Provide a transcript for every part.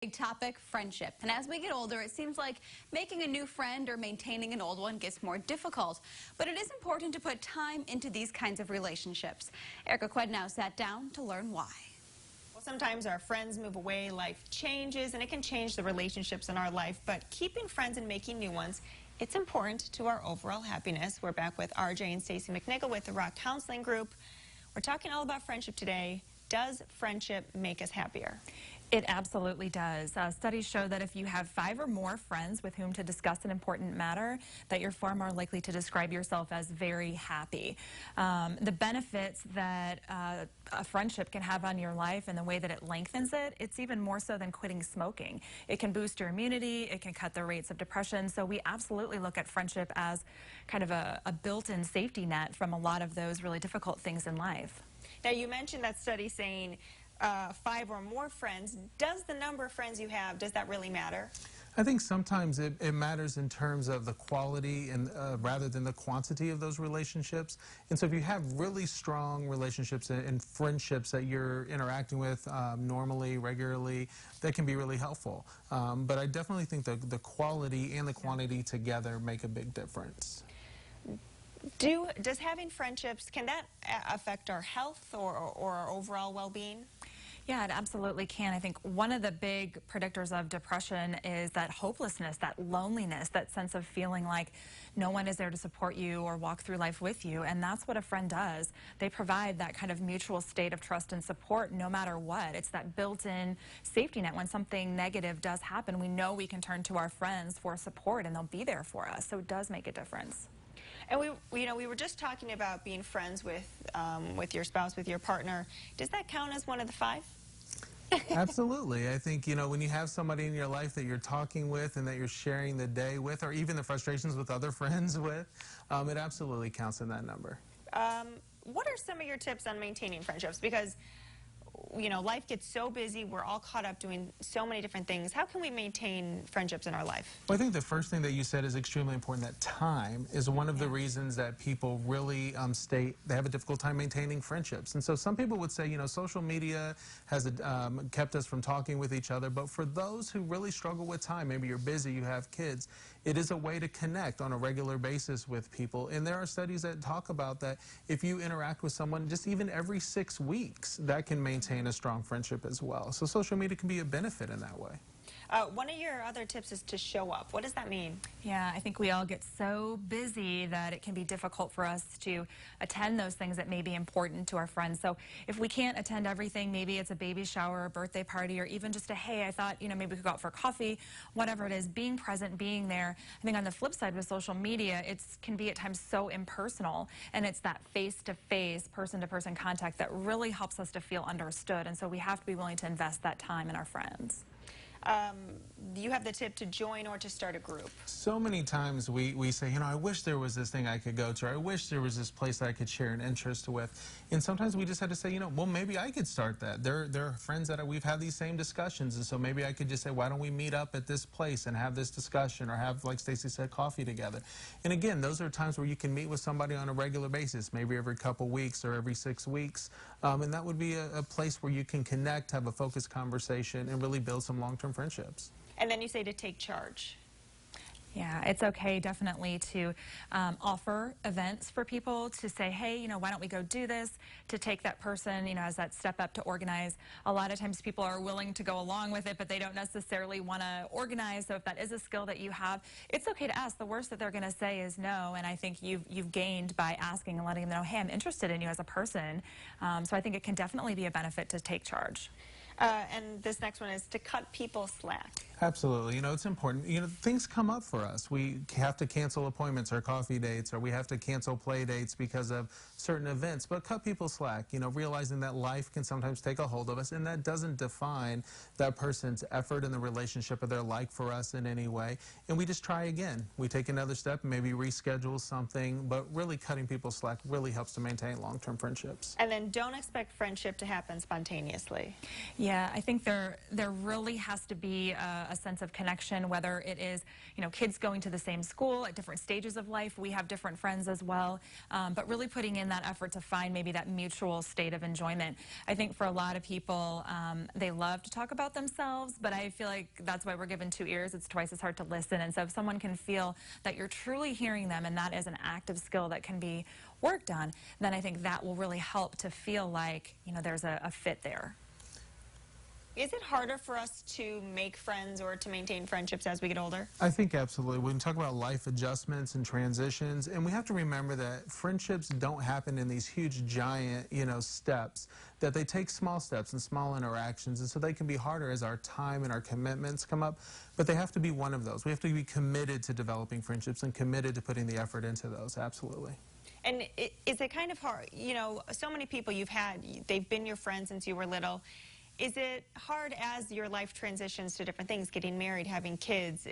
Big topic, friendship. And as we get older, it seems like making a new friend or maintaining an old one gets more difficult. But it is important to put time into these kinds of relationships. Erica Quednow sat down to learn why. Well, sometimes our friends move away, life changes, and it can change the relationships in our life. But keeping friends and making new ones, it's important to our overall happiness. We're back with RJ and Stacy McNichol with the Rock Counseling Group. We're talking all about friendship today. Does friendship make us happier? It absolutely does. Studies show that if you have 5 or more friends with whom to discuss an important matter, that you're far more likely to describe yourself as very happy. The benefits that a friendship can have on your life and the way that it lengthens it, it's even more so than quitting smoking. It can boost your immunity, it can cut the rates of depression, so we absolutely look at friendship as kind of a built-in safety net from a lot of those really difficult things in life. Now, you mentioned that study saying 5 or more friends. Does the number of friends you have, does that really matter? I think sometimes it matters in terms of the quality and rather than the quantity of those relationships. And so if you have really strong relationships and friendships that you're interacting with normally, regularly, that can be really helpful. But I definitely think the quality and the quantity together make a big difference. Does having friendships, can that affect our health or our overall well-being? Yeah, it absolutely can. I think one of the big predictors of depression is that hopelessness, that loneliness, that sense of feeling like no one is there to support you or walk through life with you. And that's what a friend does. They provide that kind of mutual state of trust and support no matter what. It's that built-in safety net. When something negative does happen, we know we can turn to our friends for support and they'll be there for us. So it does make a difference. And we were just talking about being friends with your spouse, with your partner. Does that count as one of the 5? Absolutely. I think, when you have somebody in your life that you're talking with and that you're sharing the day with, or even the frustrations with other friends with, it absolutely counts in that number. What are some of your tips on maintaining friendships? Because life gets so busy. We're all caught up doing so many different things. How can we maintain friendships in our life? Well, I think the first thing that you said is extremely important, that time is one of the reasons that people really they have a difficult time maintaining friendships. And so some people would say, social media has kept us from talking with each other. But for those who really struggle with time, maybe you're busy, you have kids, it is a way to connect on a regular basis with people. And there are studies that talk about that if you interact with someone just even every 6 weeks, that can maintain a strong friendship as well. So social media can be a benefit in that way. One of your other tips is to show up. What does that mean? Yeah, I think we all get so busy that it can be difficult for us to attend those things that may be important to our friends. So if we can't attend everything, maybe it's a baby shower, a birthday party, or even just a, hey, I thought, maybe we could go out for coffee, whatever it is, being present, being there. I think on the flip side with social media, it can be at times so impersonal, and it's that face-to-face, person-to-person contact that really helps us to feel understood. And so we have to be willing to invest that time in our friends. You have the tip to join or to start a group. So many times we say, I wish there was this thing I could go to, or I wish there was this place I could share an interest with. And sometimes we just had to say, well, maybe I could start that. There are friends that we've had these same discussions, and so maybe I could just say, why don't we meet up at this place and have this discussion, or have, like Stacy said, coffee together. And again, those are times where you can meet with somebody on a regular basis, maybe every couple weeks or every 6 weeks. And that would be a place where you can connect, have a focused conversation, and really build some long-term friendships. And then you say to take charge. Yeah, it's okay definitely to offer events for people, to say, hey, why don't we go do this, to take that person, as that step up to organize. A lot of times people are willing to go along with it, but they don't necessarily want to organize. So if that is a skill that you have, it's okay to ask. The worst that they're going to say is no, and I think you've gained by asking and letting them know, hey, I'm interested in you as a person. So I think it can definitely be a benefit to take charge. And this next one is to cut people slack. Absolutely. It's important. Things come up for us. We have to cancel appointments or coffee dates, or we have to cancel play dates because of certain events, but cut people slack, realizing that life can sometimes take a hold of us, and that doesn't define that person's effort in the relationship or their like for us in any way. And we just try again. We take another step, maybe reschedule something, but really cutting people slack really helps to maintain long-term friendships. And then don't expect friendship to happen spontaneously. Yeah, I think there really has to be a a sense of connection, whether it is, kids going to the same school at different stages of life. We have different friends as well, but really putting in that effort to find maybe that mutual state of enjoyment. I think for a lot of people, they love to talk about themselves, but I feel like that's why we're given 2 ears. It's twice as hard to listen. And so if someone can feel that you're truly hearing them, and that is an active skill that can be worked on, then I think that will really help to feel like, there's a fit there. Is it harder for us to make friends or to maintain friendships as we get older? I think absolutely. When we talk about life adjustments and transitions, and we have to remember that friendships don't happen in these huge, giant, steps, that they take small steps and small interactions, and so they can be harder as our time and our commitments come up, but they have to be one of those. We have to be committed to developing friendships and committed to putting the effort into those, absolutely. And is it kind of hard, so many people they've been your friends since you were little. Is it hard as your life transitions to different things, getting married, having kids?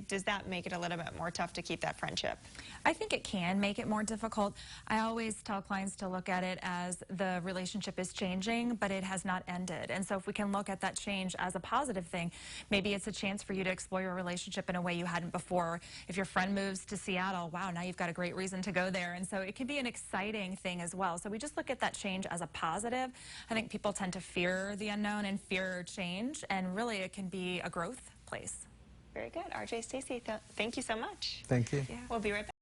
Does that make it a little bit more tough to keep that friendship? I think it can make it more difficult. I always tell clients to look at it as the relationship is changing, but it has not ended. And so if we can look at that change as a positive thing, maybe it's a chance for you to explore your relationship in a way you hadn't before. If your friend moves to Seattle, wow, now you've got a great reason to go there. And so it can be an exciting thing as well. So we just look at that change as a positive. I think people tend to fear the unknown and fear change, and really it can be a growth place. Very good. RJ, Stacey, thank you so much. Thank you. We'll be right back.